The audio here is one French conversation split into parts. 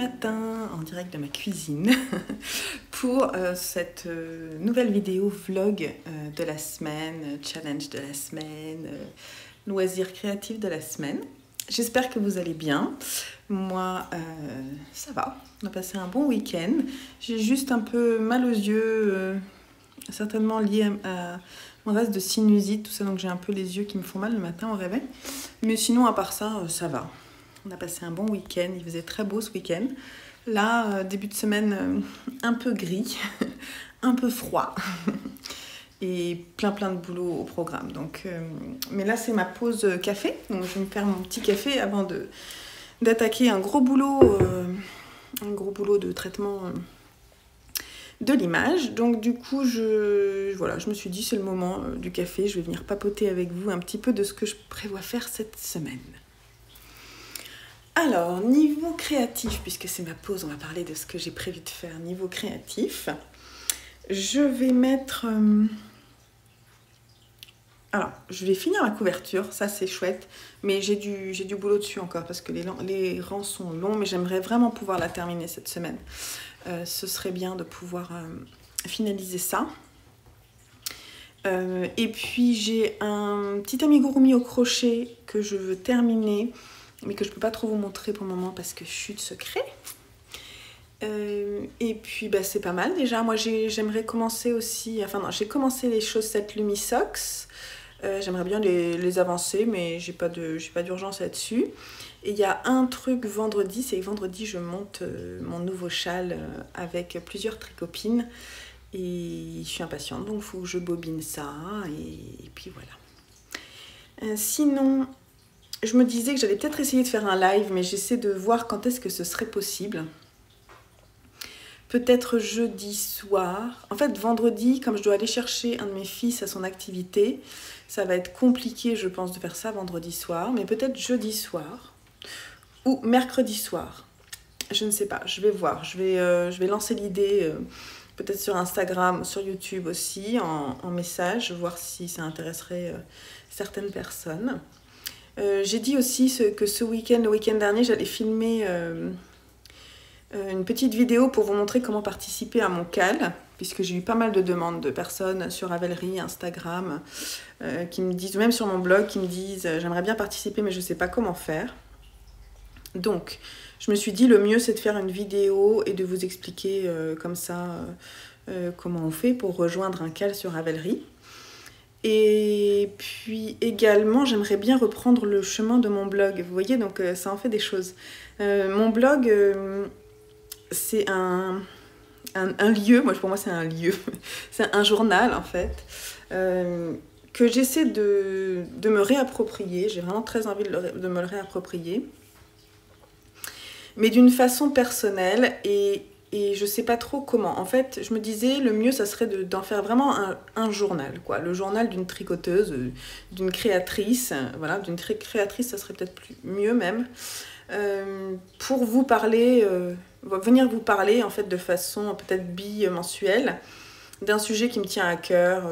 matin en direct de ma cuisine pour cette nouvelle vidéo vlog de la semaine, challenge de la semaine, loisirs créatifs de la semaine. J'espère que vous allez bien. Moi, ça va. On a passé un bon week-end. J'ai juste un peu mal aux yeux, certainement lié à mon reste de sinusite, tout ça. Donc j'ai un peu les yeux qui me font mal le matin au réveil. Mais sinon, à part ça, ça va. On a passé un bon week-end. Il faisait très beau ce week-end. Là, début de semaine, un peu gris, un peu froid. Et plein de boulot au programme. Donc, mais là, c'est ma pause café. Donc, je vais me faire mon petit café avant d'attaquer un gros boulot de traitement de l'image. Donc, du coup, je me suis dit, c'est le moment du café. Je vais venir papoter avec vous un petit peu de ce que je prévois faire cette semaine. Alors, niveau créatif, puisque c'est ma pause, on va parler de ce que j'ai prévu de faire niveau créatif. Je vais mettre... Alors, je vais finir ma couverture, ça c'est chouette, mais j'ai du boulot dessus encore parce que les rangs sont longs, mais j'aimerais vraiment pouvoir la terminer cette semaine. Ce serait bien de pouvoir finaliser ça. Et puis j'ai un petit amigurumi au crochet que je veux terminer, mais que je ne peux pas trop vous montrer pour le moment parce que chute secret. Et puis bah, c'est pas mal déjà. Moi j'aimerais commencer aussi, enfin non, j'ai commencé les chaussettes Lumisocks. J'aimerais bien les avancer, mais j'ai pas d'urgence là-dessus. Et il y a un truc vendredi, c'est que vendredi je monte mon nouveau châle avec plusieurs tricopines et je suis impatiente, donc il faut que je bobine ça et puis voilà. Sinon, je me disais que j'allais peut-être essayer de faire un live, mais j'essaie de voir quand est-ce que ce serait possible. Peut-être jeudi soir. En fait, vendredi, comme je dois aller chercher un de mes fils à son activité, ça va être compliqué, je pense, de faire ça vendredi soir. Mais peut-être jeudi soir ou mercredi soir. Je ne sais pas, je vais voir. Je vais lancer l'idée peut-être sur Instagram, sur YouTube aussi, en message, voir si ça intéresserait certaines personnes. J'ai dit aussi que ce week-end, le week-end dernier, j'allais filmer... une petite vidéo pour vous montrer comment participer à mon CAL, puisque j'ai eu pas mal de demandes de personnes sur Ravelry, Instagram, qui me disent, ou même sur mon blog, qui me disent j'aimerais bien participer mais je ne sais pas comment faire. Donc, je me suis dit le mieux c'est de faire une vidéo et de vous expliquer comme ça comment on fait pour rejoindre un CAL sur Ravelry. Et puis également, j'aimerais bien reprendre le chemin de mon blog. Vous voyez, donc ça en fait des choses. Mon blog... c'est un lieu, pour moi c'est un lieu, c'est un journal en fait, que j'essaie de me réapproprier. J'ai vraiment très envie de me le réapproprier, mais d'une façon personnelle et je sais pas trop comment. En fait, je me disais le mieux ça serait d'en faire vraiment un journal, quoi. Le journal d'une tricoteuse, d'une créatrice, voilà, d'une créatrice ça serait peut-être mieux même. Pour vous parler, venir vous parler en fait de façon peut-être bimensuelle d'un sujet qui me tient à cœur,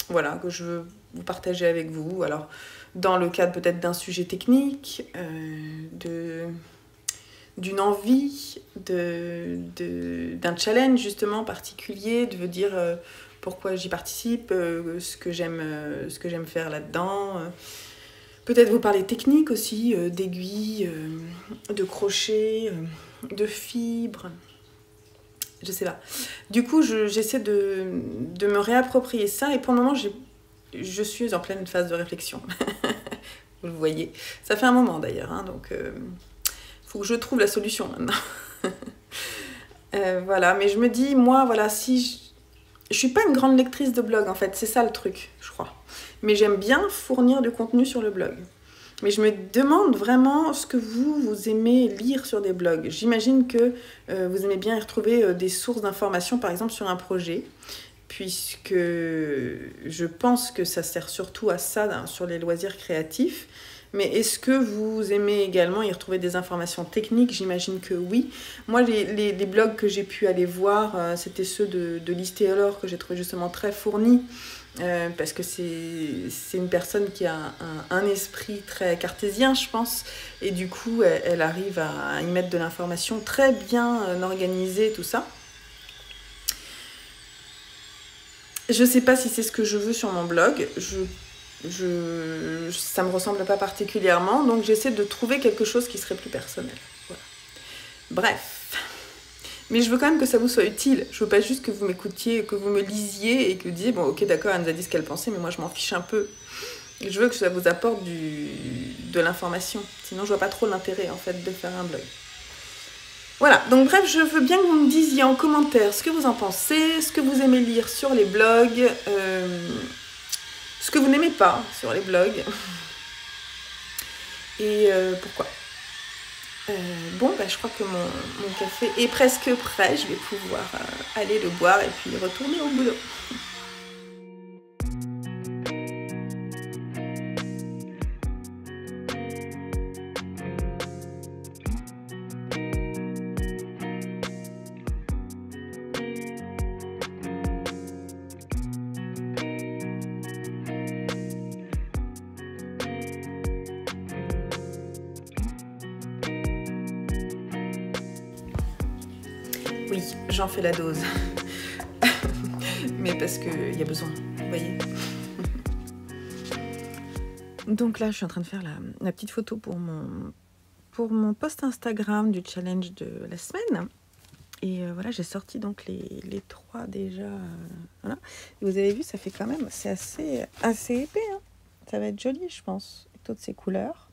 voilà, que je veux vous partager avec vous. Alors dans le cadre peut-être d'un sujet technique, d'une envie, d'un challenge justement particulier, de vous dire pourquoi j'y participe, ce que j'aime faire là-dedans. Peut-être vous parler technique aussi, d'aiguilles, de crochets, de fibres, je sais pas. Du coup, j'essaie de me réapproprier ça et pour le moment, je suis en pleine phase de réflexion. Vous le voyez. Ça fait un moment d'ailleurs, hein, donc faut que je trouve la solution maintenant. Voilà, mais je me dis, moi, voilà, si je suis pas une grande lectrice de blog en fait, c'est ça le truc, je crois. Mais j'aime bien fournir du contenu sur le blog. Mais je me demande vraiment ce que vous aimez lire sur des blogs. J'imagine que vous aimez bien y retrouver des sources d'informations, par exemple sur un projet, puisque je pense que ça sert surtout à ça sur les loisirs créatifs. Mais est-ce que vous aimez également y retrouver des informations techniques? J'imagine que oui. Moi, les blogs que j'ai pu aller voir, c'était ceux de Liz Taylor que j'ai trouvé justement très fournis parce que c'est une personne qui a un esprit très cartésien, je pense, et du coup, elle arrive à y mettre de l'information très bien organisée, tout ça. Je sais pas si c'est ce que je veux sur mon blog, ça me ressemble pas particulièrement, donc j'essaie de trouver quelque chose qui serait plus personnel. Voilà. Bref. Mais je veux quand même que ça vous soit utile. Je veux pas juste que vous m'écoutiez, que vous me lisiez et que vous disiez, bon ok d'accord, elle nous a dit ce qu'elle pensait, mais moi je m'en fiche un peu. Et je veux que ça vous apporte de l'information. Sinon je vois pas trop l'intérêt en fait de faire un blog. Voilà, donc bref, je veux bien que vous me disiez en commentaire ce que vous en pensez, ce que vous aimez lire sur les blogs, ce que vous n'aimez pas sur les blogs, et pourquoi. Bon, bah, je crois que mon café est presque prêt. Je vais pouvoir aller le boire et puis retourner au boulot. Oui, j'en fais la dose. Mais parce qu'il y a besoin, vous voyez. Donc là, je suis en train de faire la petite photo pour mon post Instagram du challenge de la semaine. Et voilà, j'ai sorti donc les 3 déjà. Voilà. Et vous avez vu, ça fait quand même, c'est assez épais. Hein. Ça va être joli, je pense, avec toutes ces couleurs.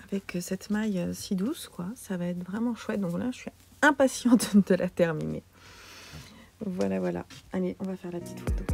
Avec cette maille si douce, quoi. Ça va être vraiment chouette. Donc là, je suis impatiente de la terminer. Voilà, voilà. Allez, on va faire la petite photo.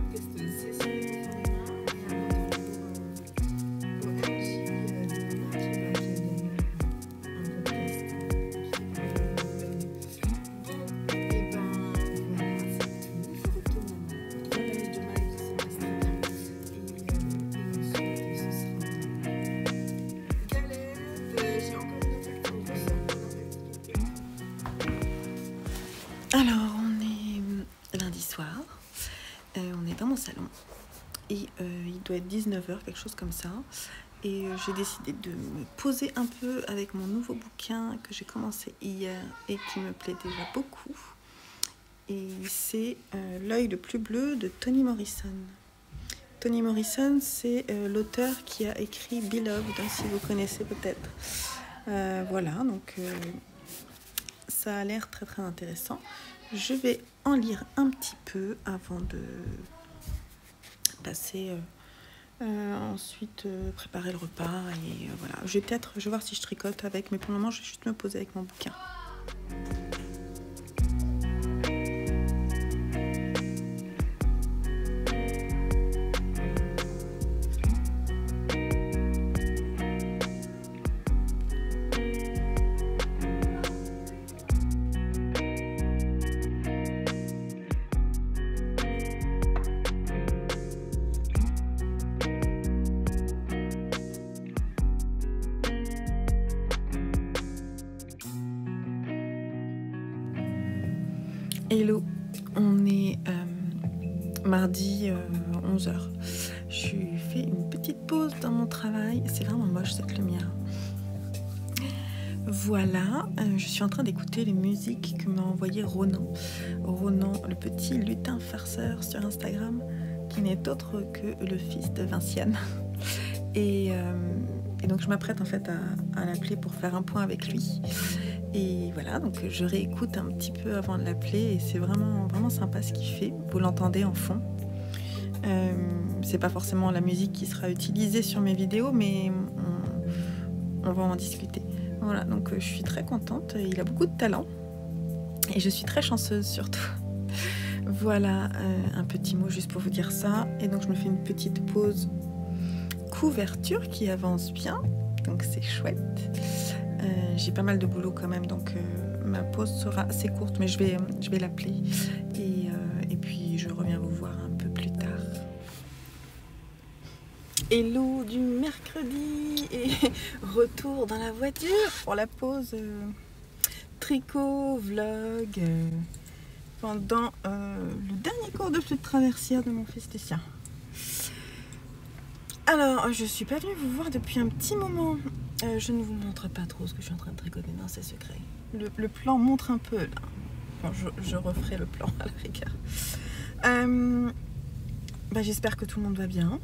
Alors, on est lundi soir, on est dans mon salon et il doit être 19h, quelque chose comme ça. Et j'ai décidé de me poser un peu avec mon nouveau bouquin que j'ai commencé hier et qui me plaît déjà beaucoup. Et c'est L'œil le plus bleu de Toni Morrison. Toni Morrison, c'est l'auteur qui a écrit Beloved, si vous connaissez peut-être. Voilà, donc... ça a l'air très très intéressant. Je vais en lire un petit peu avant de passer ensuite préparer le repas et voilà. Je vais voir si je tricote avec, mais pour le moment je vais juste me poser avec mon bouquin. Hello, on est mardi 11h. Je fais une petite pause dans mon travail. C'est vraiment moche cette lumière. Voilà, je suis en train d'écouter les musiques que m'a envoyé Ronan. Ronan, le petit lutin farceur sur Instagram, qui n'est autre que le fils de Vinciane. Et donc je m'apprête en fait à l'appeler pour faire un point avec lui. Et voilà, donc je réécoute un petit peu avant de l'appeler et c'est vraiment, vraiment sympa ce qu'il fait. Vous l'entendez en fond. C'est pas forcément la musique qui sera utilisée sur mes vidéos, mais on va en discuter. Voilà, donc je suis très contente. Il a beaucoup de talent et je suis très chanceuse surtout. Voilà, un petit mot juste pour vous dire ça. Et donc je me fais une petite pause couverture qui avance bien, donc c'est chouette. J'ai pas mal de boulot quand même, donc ma pause sera assez courte, mais je vais l'appeler et puis je reviens vous voir un peu plus tard. Hello du mercredi et retour dans la voiture pour la pause tricot vlog pendant le dernier dernier cours de flûte traversière de mon fils Lucien. Alors, je suis pas venue vous voir depuis un petit moment. Je ne vous montre pas trop ce que je suis en train de tricoter, non, c'est secret. Le plan montre un peu, là. Bon, je referai le plan à la rigueur. J'espère que tout le monde va bien.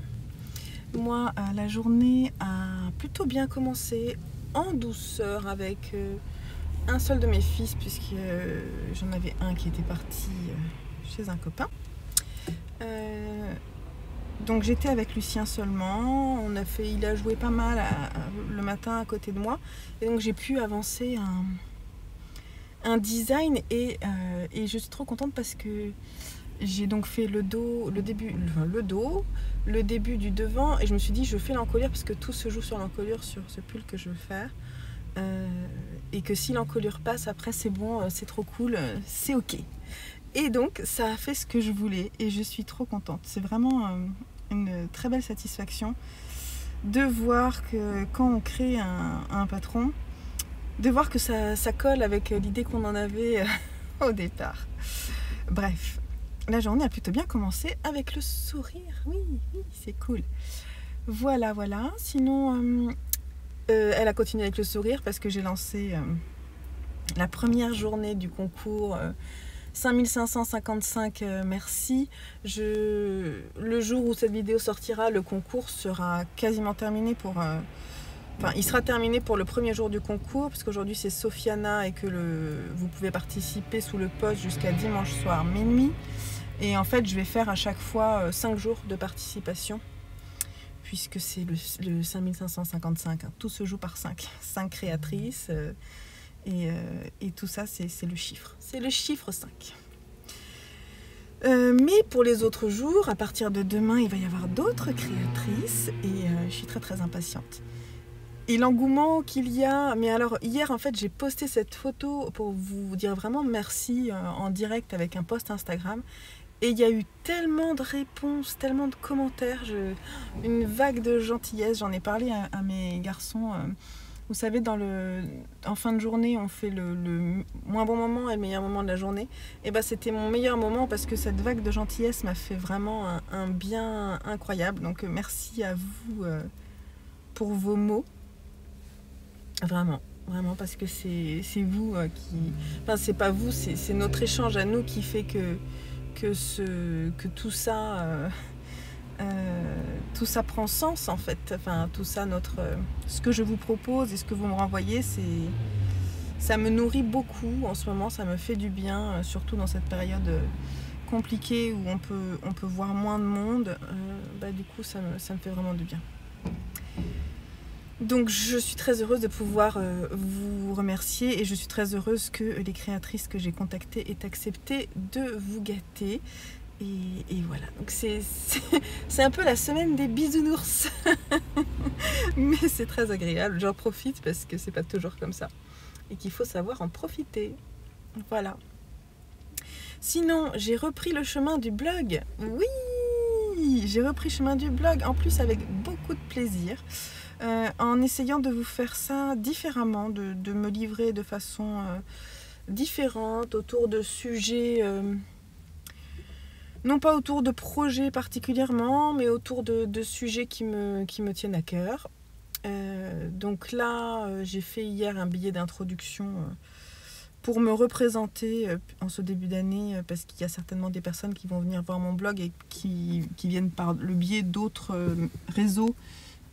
Moi, la journée a plutôt bien commencé en douceur avec un seul de mes fils, puisque j'en avais un qui était parti chez un copain. Donc j'étais avec Lucien seulement. Il a joué pas mal le matin à côté de moi, et donc j'ai pu avancer un design et je suis trop contente parce que j'ai donc fait le début du devant, et je me suis dit je fais l'encolure parce que tout se joue sur l'encolure sur ce pull que je veux faire, et que si l'encolure passe après c'est bon, c'est trop cool, c'est ok. Et donc ça a fait ce que je voulais et je suis trop contente. C'est vraiment une très belle satisfaction de voir que quand on crée un patron, de voir que ça colle avec l'idée qu'on en avait au départ. Bref, la journée a plutôt bien commencé avec le sourire. Oui, c'est cool. Voilà. Sinon, elle a continué avec le sourire parce que j'ai lancé la première journée du concours 5555 merci. Le jour où cette vidéo sortira, le concours sera quasiment terminé il sera terminé pour le premier jour du concours, parce qu'aujourd'hui c'est Sofiana et que vous pouvez participer sous le post jusqu'à dimanche soir minuit. Et en fait, je vais faire à chaque fois 5 jours de participation, puisque c'est le 5555. Tout se joue par 5 créatrices. Et tout ça, c'est le chiffre. C'est le chiffre 5. Mais pour les autres jours, à partir de demain, il va y avoir d'autres créatrices. Et je suis très très impatiente. Et l'engouement qu'il y a... Mais alors, hier, en fait, j'ai posté cette photo pour vous dire vraiment merci en direct avec un post Instagram. Et il y a eu tellement de réponses, tellement de commentaires. Une vague de gentillesse. J'en ai parlé à mes garçons... Vous savez, en fin de journée, on fait le moins bon moment et le meilleur moment de la journée. Et c'était mon meilleur moment parce que cette vague de gentillesse m'a fait vraiment un bien incroyable. Donc merci à vous pour vos mots. Vraiment, parce que c'est vous qui... Enfin, c'est pas vous, c'est notre échange à nous qui fait que tout ça... tout ça prend sens en fait, enfin tout ça, ce que je vous propose et ce que vous me renvoyez, ça me nourrit beaucoup en ce moment, ça me fait du bien, surtout dans cette période compliquée où on peut voir moins de monde, du coup ça me fait vraiment du bien. Donc je suis très heureuse de pouvoir vous remercier et je suis très heureuse que les créatrices que j'ai contactées aient accepté de vous gâter. Et voilà, donc c'est un peu la semaine des bisounours. Mais c'est très agréable, j'en profite parce que c'est pas toujours comme ça. Et qu'il faut savoir en profiter. Voilà. Sinon, j'ai repris le chemin du blog. Oui, j'ai repris le chemin du blog, en plus avec beaucoup de plaisir. En essayant de vous faire ça différemment, de me livrer de façon différente autour de sujets... non pas autour de projets particulièrement, mais autour de sujets qui me tiennent à cœur. Donc là, j'ai fait hier un billet d'introduction pour me représenter en ce début d'année, parce qu'il y a certainement des personnes qui vont venir voir mon blog et qui viennent par le biais d'autres réseaux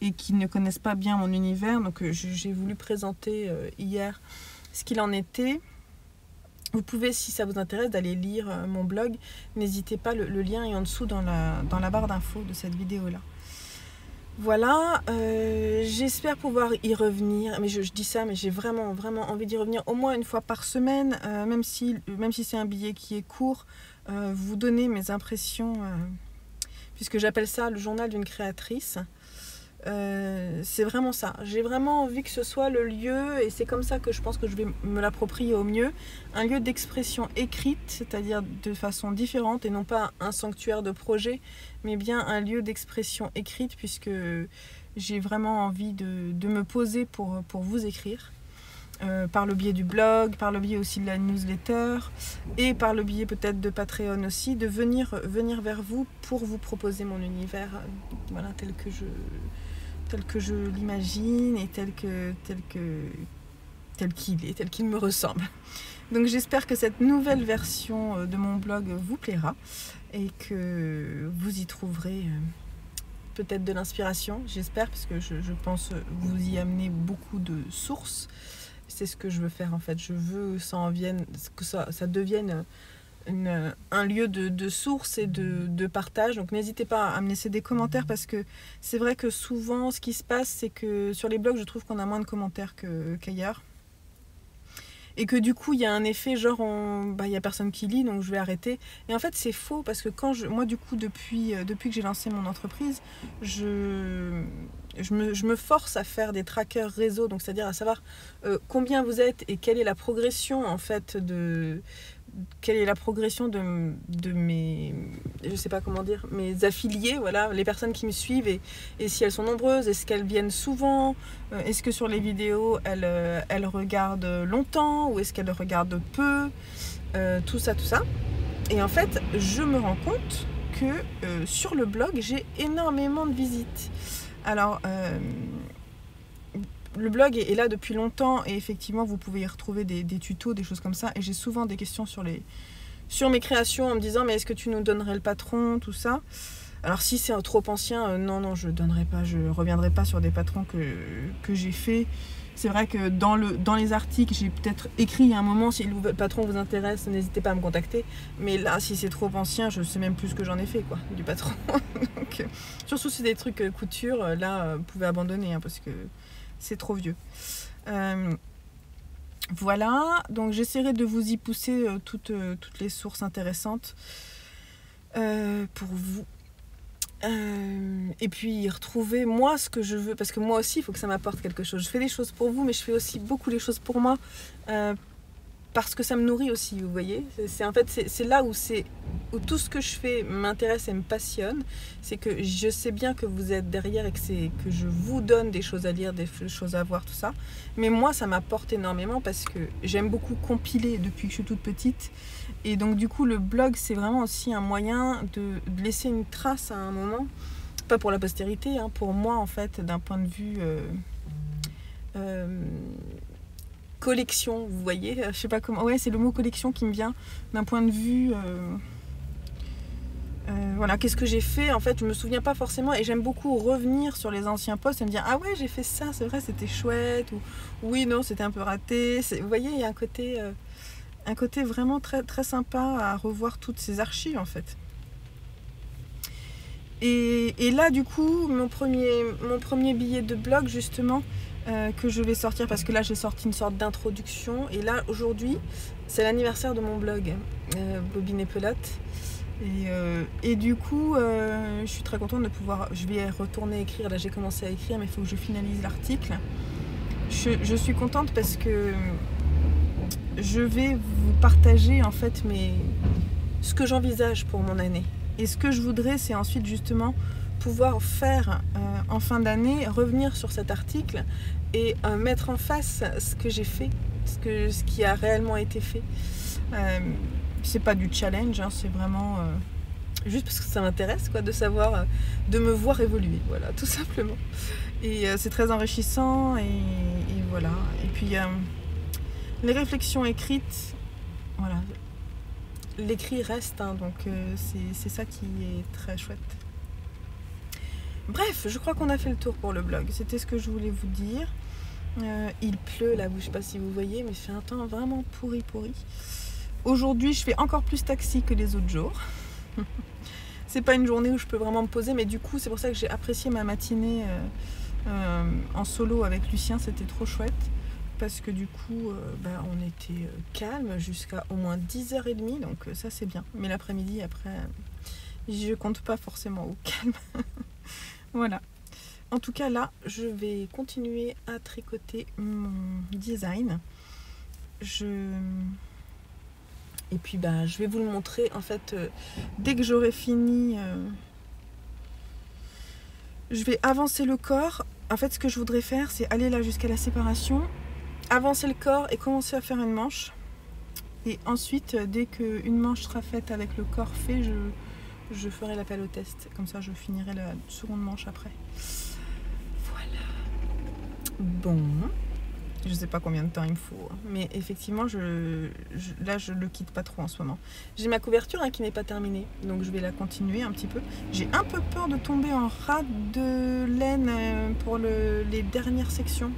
et qui ne connaissent pas bien mon univers. Donc j'ai voulu présenter hier ce qu'il en était. Vous pouvez, si ça vous intéresse, d'aller lire mon blog. N'hésitez pas, le lien est en dessous dans la barre d'infos de cette vidéo-là. Voilà, j'espère pouvoir y revenir. Mais je dis ça, mais j'ai vraiment envie d'y revenir au moins une fois par semaine. Même si c'est un billet qui est court, vous donner mes impressions, puisque j'appelle ça le journal d'une créatrice. C'est vraiment ça, j'ai vraiment envie que ce soit le lieu, et c'est comme ça que je pense que je vais me l'approprier au mieux, un lieu d'expression écrite, c'est-à-dire de façon différente et non pas un sanctuaire de projet, mais bien un lieu d'expression écrite, puisque j'ai vraiment envie de me poser pour vous écrire. par le biais du blog, par le biais aussi de la newsletter et par le biais peut-être de Patreon aussi, de venir vers vous pour vous proposer mon univers voilà, tel que je l'imagine et tel qu'il me ressemble. Donc j'espère que cette nouvelle version de mon blog vous plaira et que vous y trouverez peut-être de l'inspiration, j'espère, parce que je pense vous y amener beaucoup de sources. C'est ce que je veux faire en fait. Je veux que ça devienne un lieu de source et de partage. Donc n'hésitez pas à me laisser des commentaires parce que c'est vrai que souvent ce qui se passe, c'est que sur les blogs, je trouve qu'on a moins de commentaires qu'ailleurs. Et que du coup, il y a un effet genre, il n'y a personne qui lit, donc je vais arrêter. Et en fait, c'est faux parce que moi, du coup, depuis que j'ai lancé mon entreprise, je me force à faire des trackers réseau, donc c'est-à-dire à savoir combien vous êtes et quelle est la progression en fait de mes, je sais pas comment dire, mes affiliés, voilà, les personnes qui me suivent et si elles sont nombreuses, est-ce qu'elles viennent souvent, est-ce que sur les vidéos elles regardent longtemps ou est-ce qu'elles regardent peu, tout ça. Et en fait, je me rends compte que sur le blog, j'ai énormément de visites. Alors, le blog est là depuis longtemps et effectivement vous pouvez y retrouver des tutos, des choses comme ça, et j'ai souvent des questions sur mes créations en me disant mais est-ce que tu nous donnerais le patron, tout ça. Alors si c'est trop ancien, non je donnerai pas, je reviendrai pas sur des patrons que j'ai fait. C'est vrai que dans les articles j'ai peut-être écrit à un moment si le patron vous intéresse, n'hésitez pas à me contacter, mais là si c'est trop ancien je sais même plus ce que j'en ai fait quoi du patron. Donc, surtout si c'est des trucs couture, là vous pouvez abandonner parce que c'est trop vieux. Voilà, donc j'essaierai de vous y pousser toutes les sources intéressantes pour vous. Et puis retrouver moi ce que je veux, parce que moi aussi il faut que ça m'apporte quelque chose. Je fais des choses pour vous, mais je fais aussi beaucoup les choses pour moi parce que ça me nourrit aussi, vous voyez. C'est là où tout ce que je fais m'intéresse et me passionne. C'est que je sais bien que vous êtes derrière et que je vous donne des choses à lire, des choses à voir, tout ça. Mais moi, ça m'apporte énormément parce que j'aime beaucoup compiler depuis que je suis toute petite. Et donc du coup, le blog, c'est vraiment aussi un moyen de laisser une trace à un moment. Pas pour la postérité, pour moi, en fait, d'un point de vue... collection, vous voyez, je sais pas comment, ouais c'est le mot collection qui me vient d'un point de vue voilà, qu'est-ce que j'ai fait en fait, je me souviens pas forcément et j'aime beaucoup revenir sur les anciens posts et me dire ah ouais j'ai fait ça, c'est vrai c'était chouette ou oui non c'était un peu raté, vous voyez il y a un côté vraiment très, très sympa à revoir toutes ces archives en fait. Et là du coup mon premier billet de blog justement que je vais sortir parce que là j'ai sorti une sorte d'introduction et là aujourd'hui c'est l'anniversaire de mon blog Bobine et Pelote et du coup je suis très contente de pouvoir, je vais retourner écrire, là j'ai commencé à écrire mais il faut que je finalise l'article. Je suis contente parce que je vais vous partager en fait ce que j'envisage pour mon année et ce que je voudrais c'est ensuite justement pouvoir faire en fin d'année, revenir sur cet article et mettre en face ce que j'ai fait, ce qui a réellement été fait. C'est pas du challenge, c'est vraiment juste parce que ça m'intéresse quoi, de savoir, de me voir évoluer, voilà, tout simplement. Et c'est très enrichissant et voilà. Et puis les réflexions écrites, voilà, l'écrit reste, donc c'est ça qui est très chouette. Bref, je crois qu'on a fait le tour pour le blog. C'était ce que je voulais vous dire. Il pleut là, je ne sais pas si vous voyez, mais il fait un temps vraiment pourri. Aujourd'hui, je fais encore plus taxi que les autres jours. C'est pas une journée où je peux vraiment me poser, mais du coup, c'est pour ça que j'ai apprécié ma matinée en solo avec Lucien. C'était trop chouette. Parce que du coup, on était calme jusqu'à au moins 10h30, donc ça c'est bien. Mais l'après-midi, après, je compte pas forcément au calme. Voilà. En tout cas, là, je vais continuer à tricoter mon design. Et puis, je vais vous le montrer. En fait, dès que j'aurai fini, je vais avancer le corps. En fait, ce que je voudrais faire, c'est aller là jusqu'à la séparation. avancer le corps et commencer à faire une manche. Et ensuite, dès qu'une manche sera faite avec le corps fait, je ferai l'appel au test. Comme ça, je finirai la seconde manche après. Voilà. Bon. Je sais pas combien de temps il me faut. Mais effectivement, là, je le quitte pas trop en ce moment. J'ai ma couverture qui n'est pas terminée. Donc, je vais la continuer un petit peu. J'ai un peu peur de tomber en ras de laine pour les dernières sections.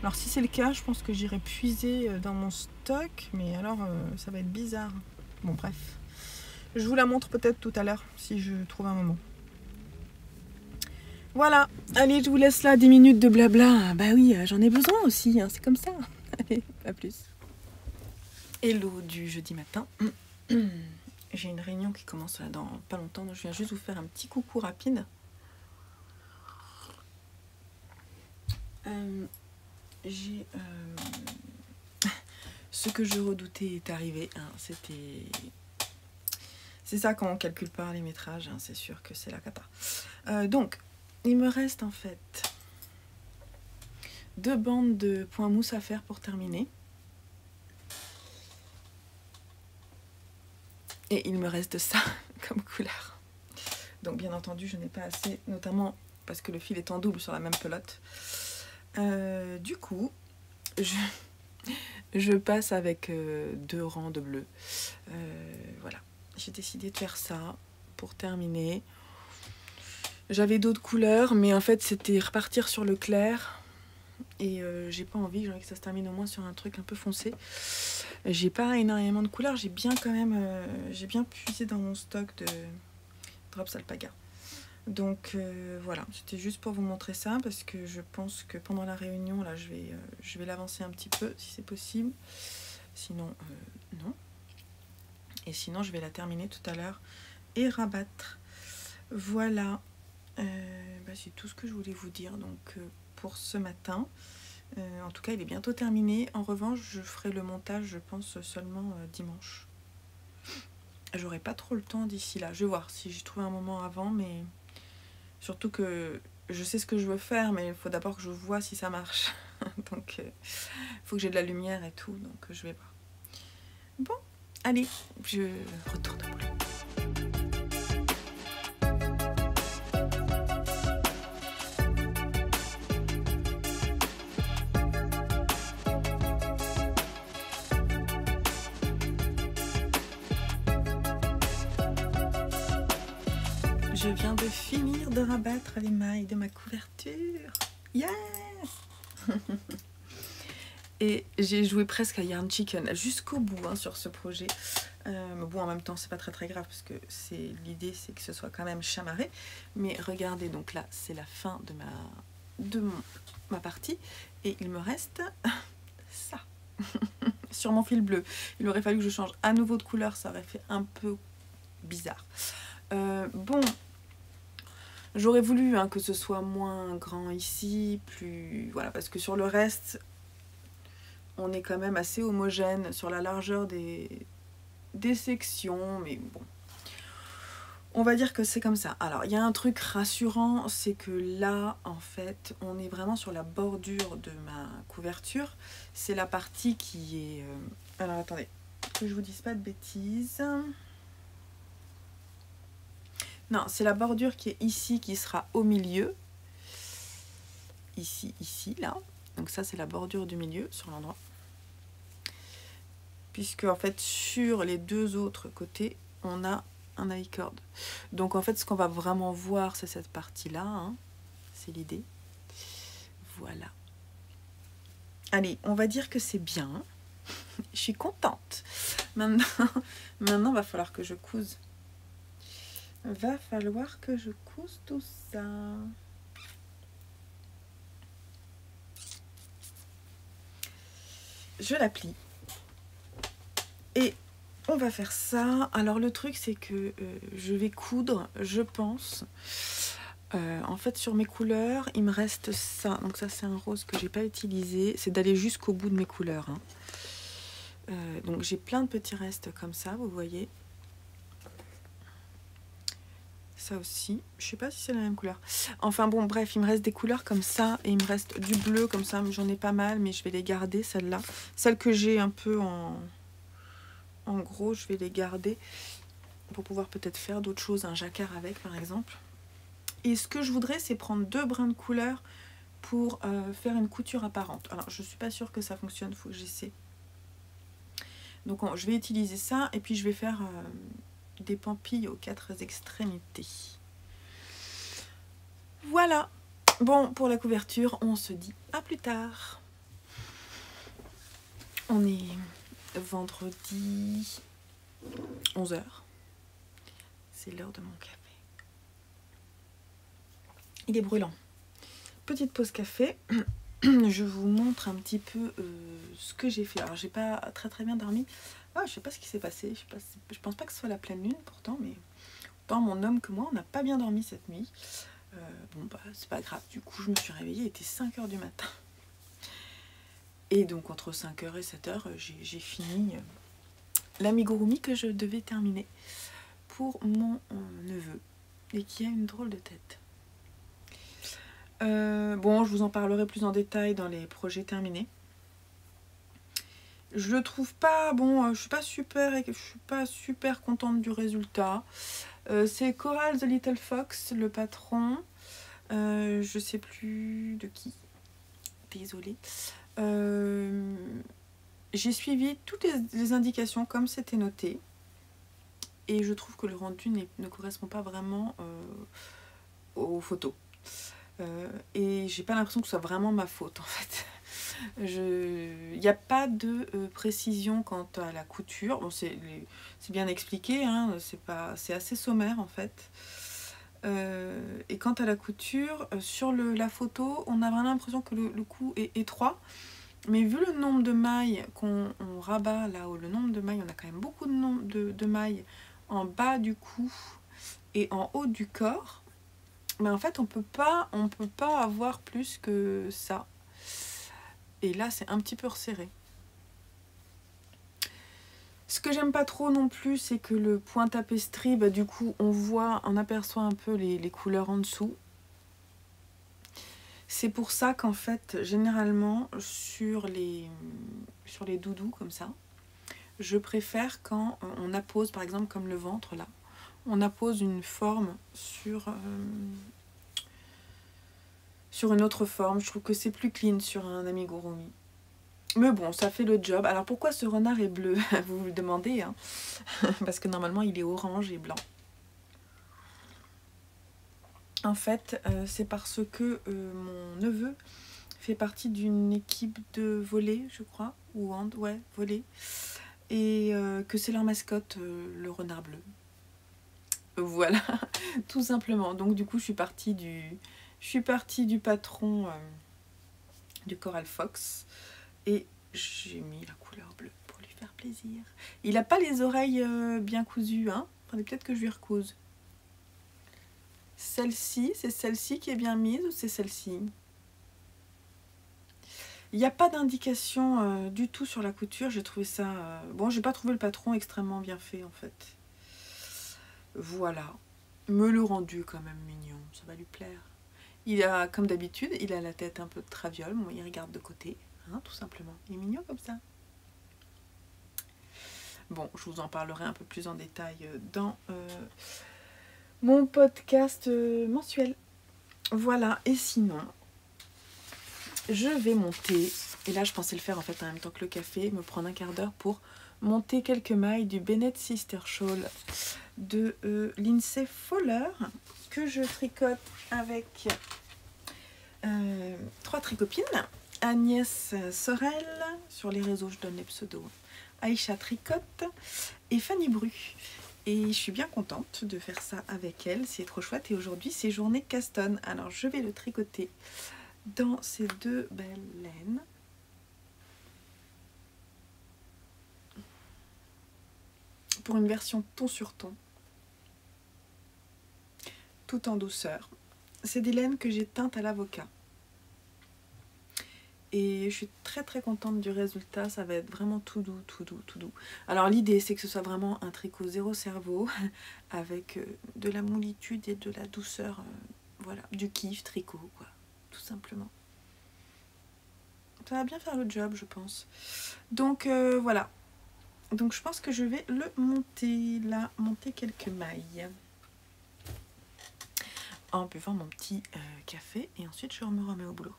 Alors, si c'est le cas, je pense que j'irai puiser dans mon stock. Mais alors, ça va être bizarre. Bon, bref. Je vous la montre peut-être tout à l'heure, si je trouve un moment. Voilà, allez, je vous laisse là 10 minutes de blabla. Bah oui, j'en ai besoin aussi, hein, c'est comme ça. Allez, à plus. Hello du jeudi matin. J'ai une réunion qui commence là dans pas longtemps, donc je viens juste vous faire un petit coucou rapide. Ce que je redoutais est arrivé. Hein, c'est ça quand on calcule pas les métrages, hein, c'est sûr que c'est la cata. Donc, il me reste en fait 2 bandes de points mousse à faire pour terminer. Et il me reste ça comme couleur. Donc bien entendu, je n'ai pas assez, notamment parce que le fil est en double sur la même pelote. Du coup, je passe avec 2 rangs de bleu. Voilà, j'ai décidé de faire ça pour terminer. J'avais d'autres couleurs, mais en fait c'était repartir sur le clair. Et j'ai pas envie, j'ai envie que ça se termine au moins sur un truc un peu foncé. J'ai pas énormément de couleurs, j'ai bien puisé dans mon stock de Drops Alpaga. Donc voilà, c'était juste pour vous montrer ça, parce que je pense que pendant la réunion, là, je vais l'avancer un petit peu, si c'est possible. Sinon, non. Et sinon, je vais la terminer tout à l'heure et rabattre. Voilà. C'est tout ce que je voulais vous dire donc pour ce matin. En tout cas, il est bientôt terminé. En revanche, je ferai le montage, je pense, seulement dimanche. J'aurai pas trop le temps d'ici là. Je vais voir si j'ai trouvé un moment avant, mais surtout que je sais ce que je veux faire, mais il faut d'abord que je vois si ça marche. Donc, il faut que j'ai de la lumière et tout, donc je vais voir. Bon, allez, je retourne au boulot. Je viens de finir de rabattre les mailles de ma couverture. Yes! Et j'ai joué presque à Yarn Chicken jusqu'au bout hein, sur ce projet. Mais bon, en même temps, c'est pas très grave parce que l'idée, c'est que ce soit quand même chamarré. Mais regardez, donc là, c'est la fin de ma partie. Et il me reste ça sur mon fil bleu. Il aurait fallu que je change à nouveau de couleur. Ça aurait fait un peu bizarre. Bon... J'aurais voulu que ce soit moins grand ici, plus... Voilà, parce que sur le reste, on est quand même assez homogène sur la largeur des sections, mais bon. On va dire que c'est comme ça. Alors, il y a un truc rassurant, c'est que là, en fait, on est vraiment sur la bordure de ma couverture. C'est la partie qui est... Alors, attendez, que je vous dise pas de bêtises... Non, c'est la bordure qui est ici, qui sera au milieu. Ici, là. Donc ça, c'est la bordure du milieu, sur l'endroit. Puisque, en fait, sur les 2 autres côtés, on a un I-cord. Donc, en fait, ce qu'on va vraiment voir, c'est cette partie-là. Hein. C'est l'idée. Voilà. Allez, on va dire que c'est bien. Je suis contente. Maintenant, va falloir que je couse. Va falloir que je couse tout ça. Je la plie. Et on va faire ça. Alors le truc c'est que je vais coudre, je pense. En fait sur mes couleurs, il me reste ça. Donc ça c'est un rose que j'ai pas utilisé. C'est d'aller jusqu'au bout de mes couleurs. Hein. Donc j'ai plein de petits restes comme ça, vous voyez. Ça aussi, je sais pas si c'est la même couleur. Enfin bon, bref, il me reste des couleurs comme ça. Et il me reste du bleu comme ça. J'en ai pas mal, mais je vais les garder, celles-là. Celles que j'ai un peu en gros, je vais les garder pour pouvoir peut-être faire d'autres choses. Un jacquard avec, par exemple. Et ce que je voudrais, c'est prendre 2 brins de couleur pour faire une couture apparente. Alors, je suis pas sûre que ça fonctionne. Il faut que j'essaie. Donc, je vais utiliser ça. Et puis, je vais faire... des pampilles aux 4 extrémités. Voilà. Bon, pour la couverture, on se dit à plus tard. On est vendredi 11h. C'est l'heure de mon café. Il est brûlant. Petite pause café. Je vous montre un petit peu ce que j'ai fait. Alors, j'ai pas très bien dormi. Ah, je sais pas ce qui s'est passé. Je pense pas que ce soit la pleine lune pourtant, mais tant mon homme que moi, on n'a pas bien dormi cette nuit. Bon, bah, c'est pas grave. Du coup, je me suis réveillée, il était 5h du matin. Et donc, entre 5h et 7h, j'ai fini l'amigurumi que je devais terminer pour mon neveu. Et qui a une drôle de tête. Bon, je vous en parlerai plus en détail dans les projets terminés. Je le trouve pas bon, je suis pas super contente du résultat. C'est Coral the Little Fox, le patron. Je sais plus de qui. Désolée. J'ai suivi toutes les indications comme c'était noté. Et je trouve que le rendu ne correspond pas vraiment aux photos. Et j'ai pas l'impression que ce soit vraiment ma faute en fait. Il n'y a pas de précision quant à la couture. Bon, c'est bien expliqué, hein, c'est assez sommaire en fait. Et quant à la couture, sur la photo, on a vraiment l'impression que le cou est étroit. Mais vu le nombre de mailles qu'on rabat là-haut, le nombre de mailles, on a quand même beaucoup de mailles en bas du cou et en haut du corps. Mais en fait, on peut pas avoir plus que ça. Et là, c'est un petit peu resserré. Ce que j'aime pas trop non plus, c'est que le point tapestry, bah, du coup, on aperçoit un peu les couleurs en dessous. C'est pour ça qu'en fait, généralement, sur les doudous comme ça, je préfère quand on appose, par exemple, comme le ventre, là, on appose une forme sur une autre forme. Je trouve que c'est plus clean sur un amigurumi. Mais bon, ça fait le job. Alors pourquoi ce renard est bleu? Vous vous le demandez, hein. Parce que normalement il est orange et blanc. En fait, c'est parce que mon neveu fait partie d'une équipe de volley, je crois, ou hand, ouais, volley, et que c'est leur mascotte, le renard bleu. Voilà, tout simplement. Donc du coup, je suis partie du patron du Coral Fox et j'ai mis la couleur bleue pour lui faire plaisir. Il n'a pas les oreilles bien cousues, hein. Attendez, peut-être que je lui recouse. Celle-ci, c'est celle-ci qui est bien mise ou c'est celle-ci? Il n'y a pas d'indication du tout sur la couture. J'ai trouvé ça... Bon, j'ai pas trouvé le patron extrêmement bien fait en fait. Voilà. Me le rendu quand même mignon. Ça va lui plaire. Il a, comme d'habitude, il a la tête un peu de traviole. Bon, il regarde de côté, hein, tout simplement. Il est mignon comme ça. Bon, je vous en parlerai un peu plus en détail dans mon podcast mensuel. Voilà, et sinon, je vais monter, et là je pensais le faire en fait en même temps que le café, me prendre un quart d'heure pour monter quelques mailles du Bennett Sister Shawl de Lindsay Fowler, que je tricote avec 3 tricopines. Agnès Sorel, sur les réseaux je donne les pseudos, Aïcha Tricote et Fanny Bru. Et je suis bien contente de faire ça avec elle, c'est trop chouette. Et aujourd'hui c'est journée Caston, alors je vais le tricoter dans ces 2 belles laines. Pour une version ton sur ton, tout en douceur. C'est des laines que j'ai teintes à l'avocat. et je suis très très contente du résultat. Ça va être vraiment tout doux, tout doux, tout doux. Alors l'idée c'est que ce soit vraiment un tricot zéro cerveau avec de la moulitude et de la douceur, voilà, du kiff tricot quoi, tout simplement. Ça va bien faire le job je pense. Donc voilà. Donc je pense que je vais le monter là, monter quelques mailles. En buvant mon petit café et ensuite je me remets au boulot.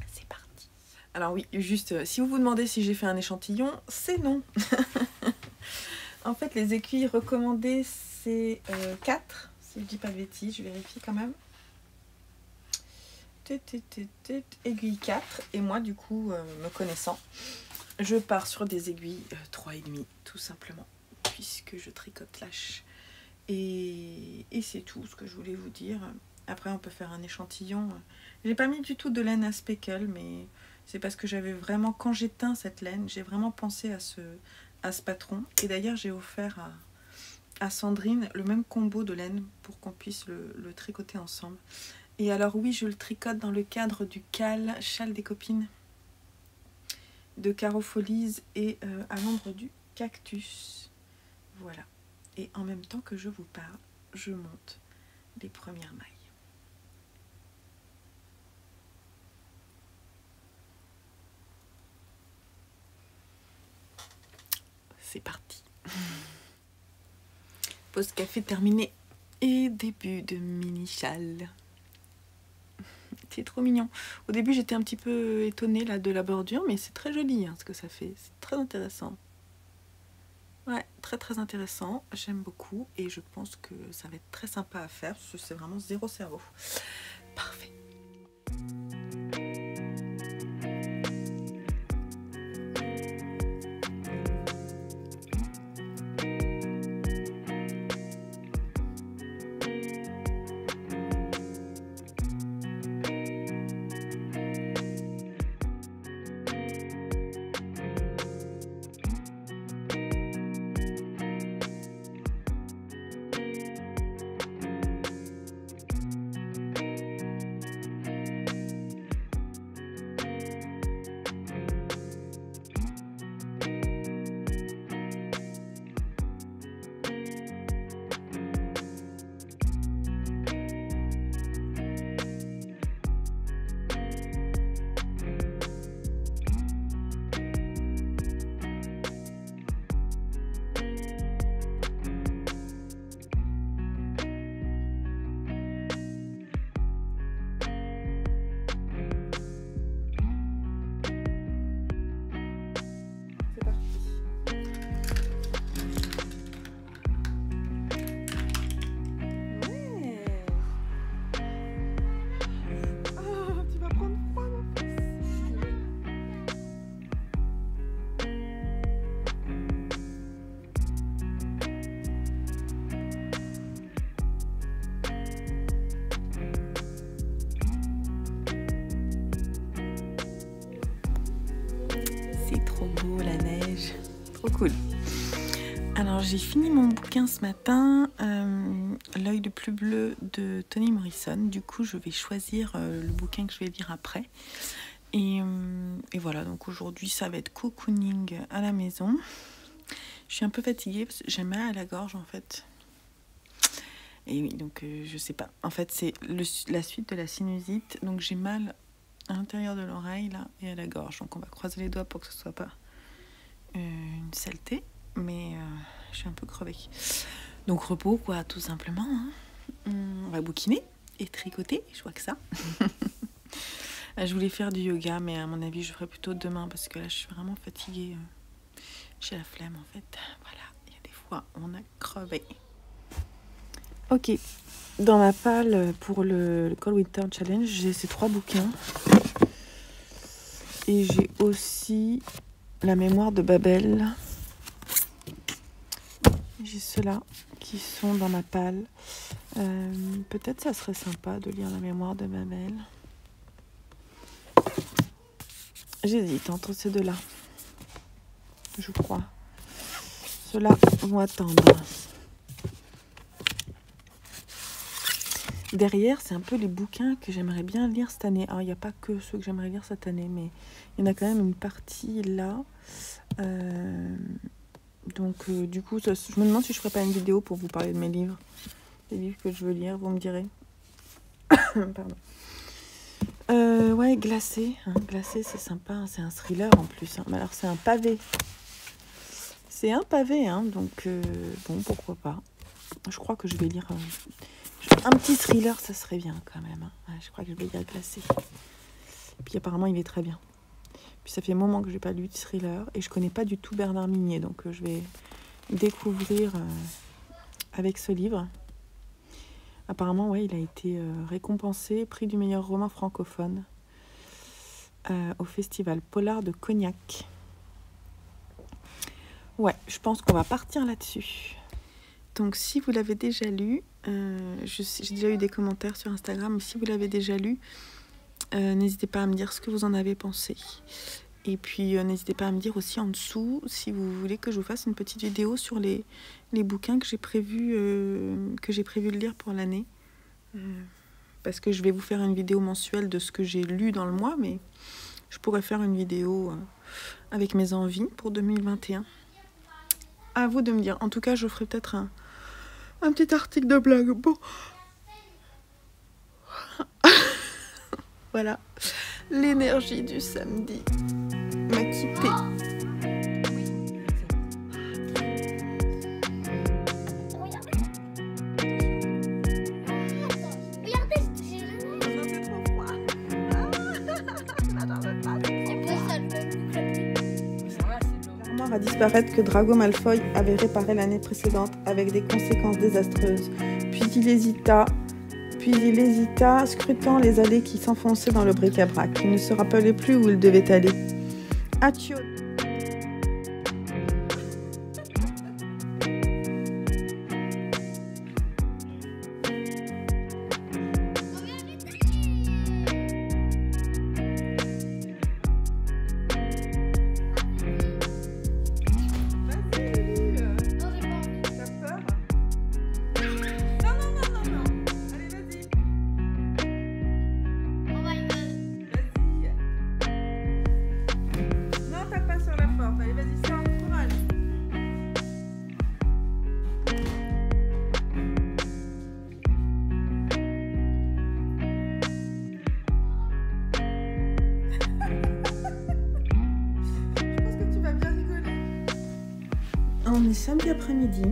C'est parti. Alors oui, juste si vous vous demandez si j'ai fait un échantillon, c'est non. En fait les aiguilles recommandées c'est 4, si je dis pas de bêtises, je vérifie quand même. Aiguille 4 et moi du coup me connaissant, je pars sur des aiguilles 3,5 tout simplement puisque je tricote lâche. Et c'est tout ce que je voulais vous dire. Après on peut faire un échantillon. J'ai pas mis du tout de laine à speckle, mais c'est parce que j'avais vraiment, quand j'ai teint cette laine, j'ai vraiment pensé à ce patron. Et d'ailleurs j'ai offert à Sandrine le même combo de laine pour qu'on puisse le tricoter ensemble. Et alors oui, je le tricote dans le cadre du châle des copines de Caro Folies et à l'ombre du cactus. Voilà. Et en même temps que je vous parle, je monte les premières mailles. C'est parti. Pause café terminée et début de mini châle. C'est trop mignon. Au début j'étais un petit peu étonnée là de la bordure, mais c'est très joli hein, ce que ça fait. C'est très intéressant. Ouais, très très intéressant, j'aime beaucoup et je pense que ça va être très sympa à faire parce que c'est vraiment zéro cerveau. Parfait. Cool. Alors j'ai fini mon bouquin ce matin, L'œil le plus bleu de Toni Morrison. Du coup je vais choisir le bouquin que je vais lire après. Et voilà, donc aujourd'hui ça va être cocooning à la maison. Je suis un peu fatiguée parce que j'ai mal à la gorge en fait. Et oui, donc je sais pas. En fait c'est la suite de la sinusite. Donc j'ai mal à l'intérieur de l'oreille là et à la gorge. Donc on va croiser les doigts pour que ce soit pas une saleté, mais je suis un peu crevée. Donc repos quoi, tout simplement hein. On va bouquiner et tricoter, je vois que ça. Je voulais faire du yoga, mais à mon avis je ferai plutôt demain parce que là je suis vraiment fatiguée. J'ai la flemme en fait. Voilà, il y a des fois on a crevé. Ok, dans ma palle pour le Cold Winter Challenge, j'ai ces 3 bouquins et j'ai aussi la mémoire de Babel. J'ai ceux-là qui sont dans ma palle. Peut-être ça serait sympa de lire la mémoire de Babel. J'hésite entre ces deux-là. Je crois. Ceux-là vont attendre. derrière, c'est un peu les bouquins que j'aimerais bien lire cette année. Alors, il n'y a pas que ceux que j'aimerais lire cette année, mais il y en a quand même une partie là. Donc, du coup, je me demande si je ferais pas une vidéo pour vous parler de mes livres. Les livres que je veux lire, vous me direz. Pardon. Ouais, Glacé. Hein. Glacé, c'est sympa. Hein. C'est un thriller en plus. Hein. Mais alors, c'est un pavé. C'est un pavé, hein. Donc, bon, pourquoi pas. Je crois que je vais lire... un petit thriller, ça serait bien quand même. Hein. Ouais, je crois que je vais lire Glacé. Et puis, apparemment, il est très bien. Puis, ça fait un moment que je n'ai pas lu de thriller. Et je connais pas du tout Bernard Minier. Donc, je vais découvrir avec ce livre. Apparemment, ouais, il a été récompensé, prix du meilleur roman francophone au festival Polar de Cognac. Ouais, je pense qu'on va partir là-dessus. Donc, si vous l'avez déjà lu, j'ai déjà eu des commentaires sur Instagram, mais si vous l'avez déjà lu, n'hésitez pas à me dire ce que vous en avez pensé. Et puis, n'hésitez pas à me dire aussi en dessous si vous voulez que je vous fasse une petite vidéo sur les bouquins que j'ai prévu de lire pour l'année. Parce que je vais vous faire une vidéo mensuelle de ce que j'ai lu dans le mois, mais je pourrais faire une vidéo avec mes envies pour 2021. À vous de me dire. En tout cas, je ferai peut-être un petit article de blog. Bon. Voilà. L'énergie du samedi m'a quittée. À disparaître que Drago Malfoy avait réparé l'année précédente avec des conséquences désastreuses. Puis il hésita, scrutant les allées qui s'enfonçaient dans le bric-à-brac. Il ne se rappelait plus où il devait aller. Atio. On est samedi après-midi.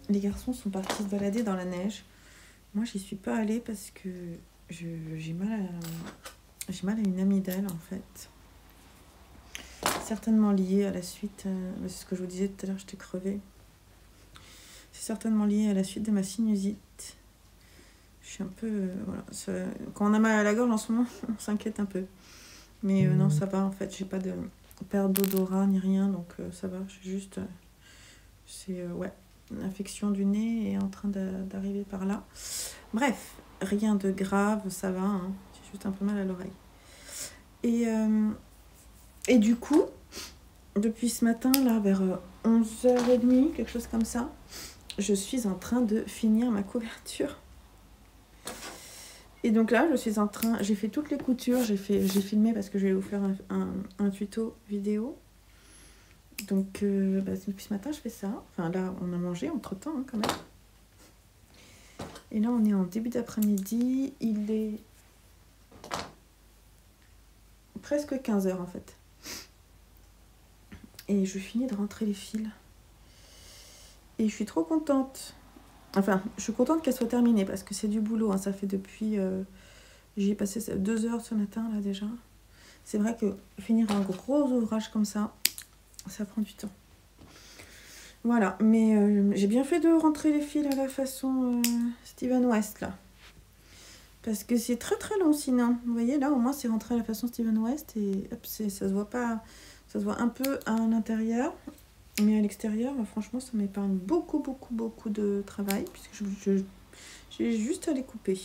Les garçons sont partis se balader dans la neige. Moi, j'y suis pas allée parce que j'ai mal à une amygdale en fait. Certainement lié à la suite. C'est ce que je vous disais tout à l'heure, j'étais crevée. C'est certainement lié à la suite de ma sinusite. Je suis un peu... voilà, quand on a mal à la gorge en ce moment, on s'inquiète un peu. Mais non, ça va en fait. J'ai pas de perte d'odorat ni rien, donc ça va. J'ai juste... ouais, une infection du nez est en train d'arriver par là. Bref, rien de grave, ça va. Hein. J'ai juste un peu mal à l'oreille. Et du coup, depuis ce matin, là, vers 11h30, quelque chose comme ça, je suis en train de finir ma couverture. Et donc là, je suis en train... J'ai fait toutes les coutures, j'ai filmé parce que je vais vous faire un tuto vidéo. Donc, depuis ce matin, je fais ça. Enfin, là, on a mangé entre-temps, hein, quand même. Et là, on est en début d'après-midi. Il est presque 15h, en fait. Et je finis de rentrer les fils. Et je suis trop contente. Enfin, je suis contente qu'elle soit terminée parce que c'est du boulot. Hein. Ça fait depuis... j'y ai passé 2 heures ce matin, là, déjà. C'est vrai que finir un gros ouvrage comme ça, ça prend du temps. Voilà, mais j'ai bien fait de rentrer les fils à la façon Steven West, là. Parce que c'est très très long, sinon. Vous voyez, là, au moins, c'est rentré à la façon Steven West. Et hop, ça se voit pas... Ça se voit un peu à l'intérieur. Mais à l'extérieur, franchement, ça m'épargne beaucoup de travail. Puisque j'ai juste à les couper.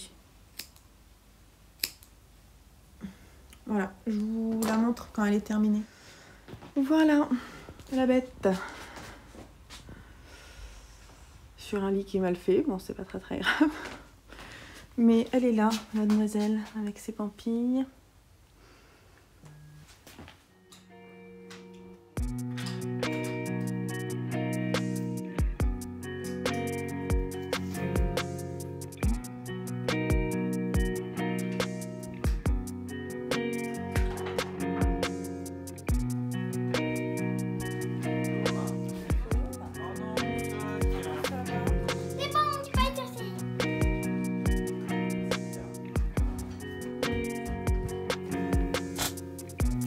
Voilà, je vous la montre quand elle est terminée. Voilà, la bête. Sur un lit qui est mal fait, bon, c'est pas très grave. Mais elle est là, mademoiselle, avec ses pampilles.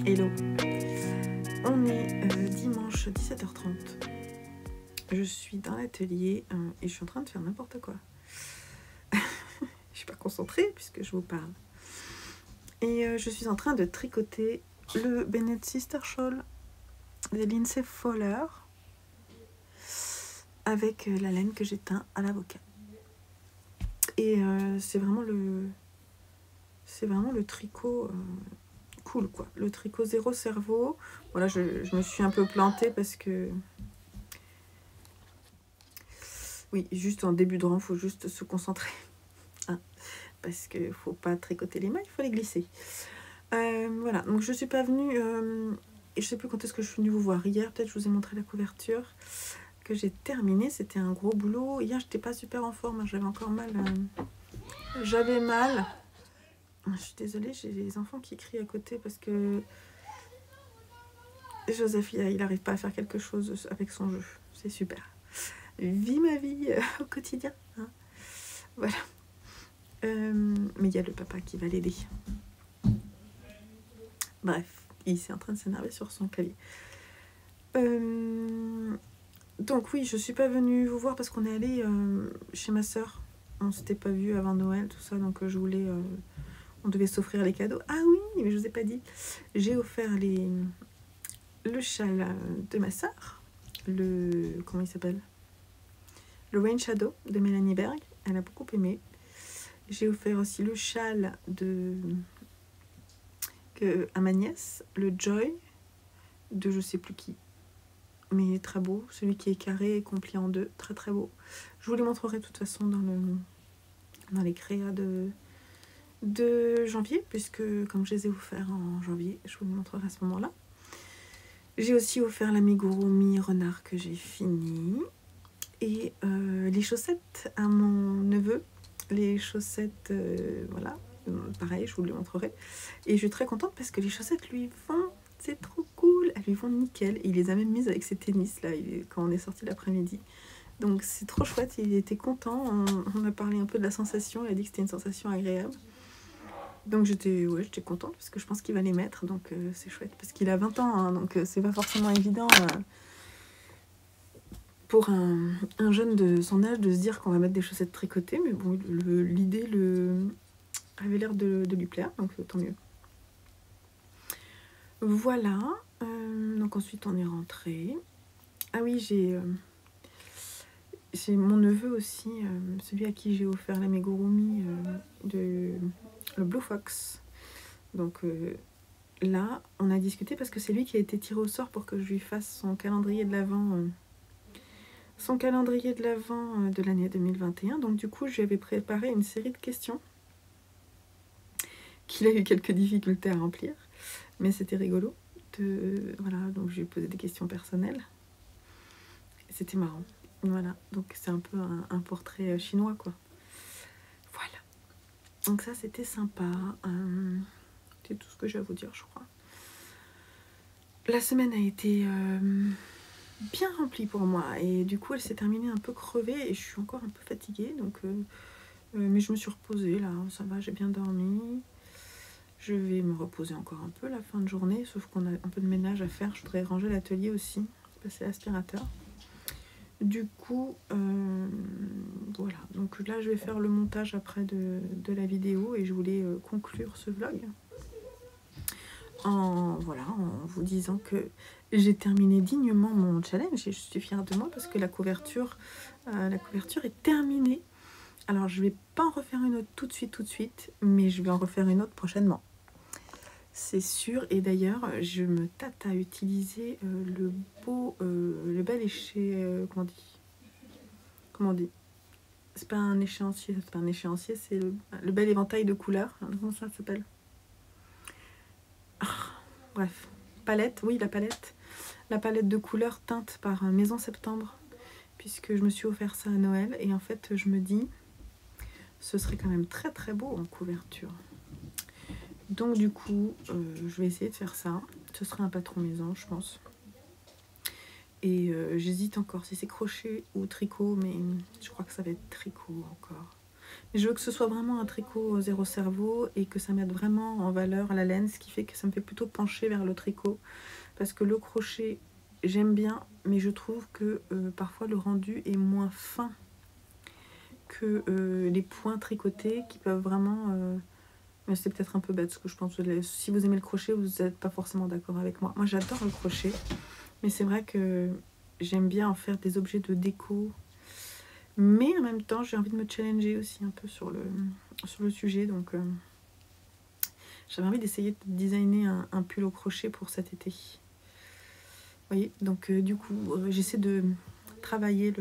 Hello, on est dimanche 17h30, je suis dans l'atelier et je suis en train de faire n'importe quoi. Je suis pas concentrée puisque je vous parle. Et je suis en train de tricoter le Bennett Sister Shawl de Lindsay Fowler avec la laine que j'ai teint à l'avocat. Et c'est vraiment le tricot cool quoi, le tricot zéro cerveau. Voilà, je me suis un peu plantée parce que oui, juste en début de rang, il faut juste se concentrer hein, parce que faut pas tricoter les mains, il faut les glisser. Voilà, donc je suis pas venue et je sais plus quand est-ce que je suis venue vous voir. Hier peut-être je vous ai montré la couverture que j'ai terminée, c'était un gros boulot. Hier j'étais pas super en forme, hein, j'avais encore mal, j'avais mal. Je suis désolée, j'ai les enfants qui crient à côté parce que Joseph, il n'arrive pas à faire quelque chose avec son jeu. C'est super. Vis ma vie au quotidien. Hein. Voilà. Mais il y a le papa qui va l'aider. Bref, il est en train de s'énerver sur son clavier. Donc oui, je suis pas venue vous voir parce qu'on est allé chez ma soeur. On s'était pas vu avant Noël, tout ça. Donc je voulais... on devait s'offrir les cadeaux. Ah oui, mais je vous ai pas dit. J'ai offert le châle de ma soeur. Comment il s'appelle? Le Rain Shadow de Mélanie Berg. Elle a beaucoup aimé. J'ai offert aussi le châle à ma nièce, le Joy de je sais plus qui. Mais très beau. Celui qui est carré et complet en deux. Très très beau. Je vous les montrerai de toute façon dans les créas de janvier, puisque comme je les ai offerts en janvier, je vous les montrerai à ce moment-là. J'ai aussi offert l'amigurumi renard que j'ai fini. Et les chaussettes à mon neveu. Les chaussettes, voilà. Pareil, je vous les montrerai. Et je suis très contente parce que les chaussettes lui vont, c'est trop cool. Elles lui vont nickel. Et il les a même mises avec ses tennis, là, quand on est sorti l'après-midi. Donc c'est trop chouette, il était content. On a parlé un peu de la sensation, il a dit que c'était une sensation agréable. Donc j'étais contente parce que je pense qu'il va les mettre, donc c'est chouette. Parce qu'il a 20 ans, hein, donc c'est pas forcément évident pour un jeune de son âge de se dire qu'on va mettre des chaussettes tricotées. Mais bon, l'idée avait l'air de lui plaire, donc tant mieux. Voilà, donc ensuite on est rentré. Ah oui, j'ai mon neveu aussi, celui à qui j'ai offert l'amigurumi le Blue Fox. Donc là, on a discuté parce que c'est lui qui a été tiré au sort pour que je lui fasse son calendrier de l'Avent. Son calendrier de l'Avent de l'année 2021. Donc du coup, je lui avais préparé une série de questions qu'il a eu quelques difficultés à remplir. Mais c'était rigolo. Voilà, donc je lui ai posé des questions personnelles. C'était marrant. Voilà, donc c'est un peu un portrait chinois, quoi. Voilà. Donc ça, c'était sympa. C'est tout ce que j'ai à vous dire, je crois. La semaine a été bien remplie pour moi. Et du coup, elle s'est terminée un peu crevée. Et je suis encore un peu fatiguée. Donc, mais je me suis reposée, là. Ça va, j'ai bien dormi. Je vais me reposer encore un peu la fin de journée. Sauf qu'on a un peu de ménage à faire. Je voudrais ranger l'atelier aussi. Passer l'aspirateur. Du coup, voilà. Donc là, je vais faire le montage après de la vidéo et je voulais conclure ce vlog en vous disant que j'ai terminé dignement mon challenge et je suis fière de moi parce que la couverture est terminée. Alors, je vais pas en refaire une autre tout de suite, mais je vais en refaire une autre prochainement. C'est sûr, et d'ailleurs, je me tâte à utiliser le bel éché, comment on dit C'est pas un échéancier, c'est pas un échéancier, c'est le bel éventail de couleurs. Comment ça s'appelle? Bref, palette, oui, la palette. La palette de couleurs teinte par Maison Septembre, puisque je me suis offert ça à Noël. Et en fait, je me dis, ce serait quand même très très beau en couverture. Donc du coup, je vais essayer de faire ça. Ce serait un patron maison, je pense. Et j'hésite encore si c'est crochet ou tricot, mais je crois que ça va être tricot encore. Mais je veux que ce soit vraiment un tricot zéro cerveau et que ça mette vraiment en valeur la laine, ce qui fait que ça me fait plutôt pencher vers le tricot. Parce que le crochet, j'aime bien, mais je trouve que parfois le rendu est moins fin que les points tricotés qui peuvent vraiment... mais c'est peut-être un peu bête ce que je pense. Si vous aimez le crochet, vous n'êtes pas forcément d'accord avec moi. Moi, j'adore le crochet, mais c'est vrai que j'aime bien en faire des objets de déco. Mais en même temps, j'ai envie de me challenger aussi un peu sur le sujet. Donc, j'avais envie d'essayer de designer un pull au crochet pour cet été. Vous voyez, donc du coup, j'essaie de travailler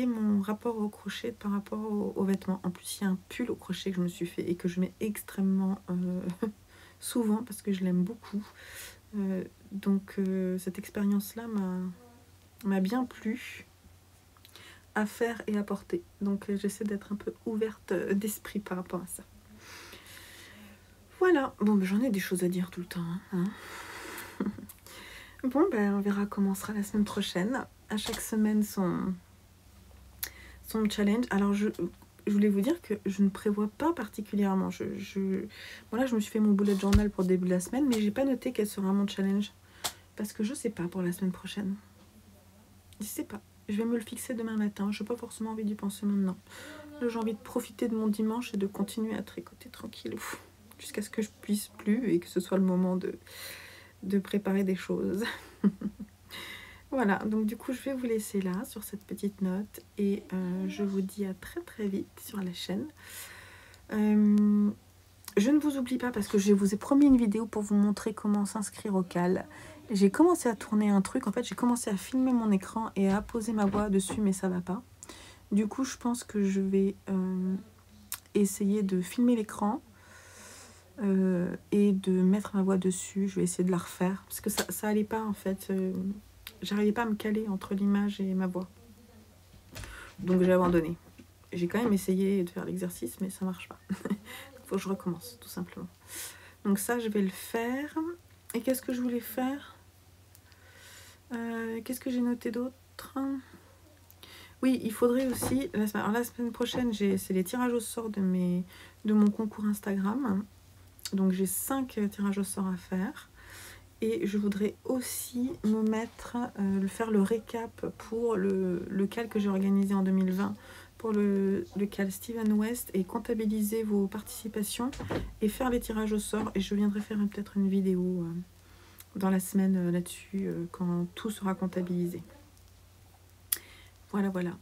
mon rapport au crochet par rapport aux vêtements. En plus, il y a un pull au crochet que je me suis fait et que je mets extrêmement souvent parce que je l'aime beaucoup. Donc cette expérience-là m'a bien plu à faire et à porter. Donc j'essaie d'être un peu ouverte d'esprit par rapport à ça. Voilà, bon, j'en ai des choses à dire tout le temps. Hein. Bon, on verra comment sera la semaine prochaine. À chaque semaine, son challenge. Alors, je voulais vous dire que je ne prévois pas particulièrement. Voilà, je me suis fait mon bullet journal pour le début de la semaine, mais j'ai pas noté quel sera mon challenge. Parce que je sais pas pour la semaine prochaine. Je sais pas. Je vais me le fixer demain matin. Je n'ai pas forcément envie d'y penser maintenant. Là, j'ai envie de profiter de mon dimanche et de continuer à tricoter tranquille. Jusqu'à ce que je puisse plus et que ce soit le moment de préparer des choses. Voilà, donc du coup je vais vous laisser là sur cette petite note et je vous dis à très très vite sur la chaîne. Je ne vous oublie pas parce que je vous ai promis une vidéo pour vous montrer comment s'inscrire au CAL. J'ai commencé à tourner un truc, en fait j'ai commencé à filmer mon écran et à poser ma voix dessus mais ça va pas. Du coup je pense que je vais essayer de filmer l'écran et de mettre ma voix dessus. Je vais essayer de la refaire parce que ça allait pas en fait. J'arrivais pas à me caler entre l'image et ma voix. Donc j'ai abandonné. J'ai quand même essayé de faire l'exercice, mais ça marche pas. Il faut que je recommence, tout simplement. Donc ça, je vais le faire. Et qu'est-ce que je voulais faire? Qu'est-ce que j'ai noté d'autre? Oui, il faudrait aussi... Alors, la semaine prochaine, c'est les tirages au sort de mon concours Instagram. Donc j'ai 5 tirages au sort à faire. Et je voudrais aussi me mettre, faire le récap pour le CAL que j'ai organisé en 2020, pour le CAL Steven West, et comptabiliser vos participations et faire les tirages au sort. Et je viendrai faire peut-être une vidéo dans la semaine là-dessus, quand tout sera comptabilisé. Voilà, voilà.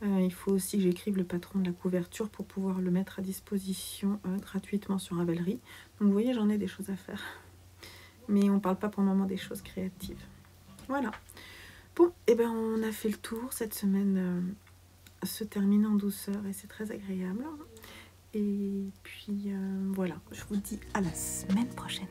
Il faut aussi que j'écrive le patron de la couverture pour pouvoir le mettre à disposition gratuitement sur Ravelry. Donc vous voyez, j'en ai des choses à faire. Mais on parle pas pour le moment des choses créatives. Voilà. Bon, et on a fait le tour. Cette semaine se termine en douceur et c'est très agréable. Et puis voilà, je vous dis à la semaine prochaine.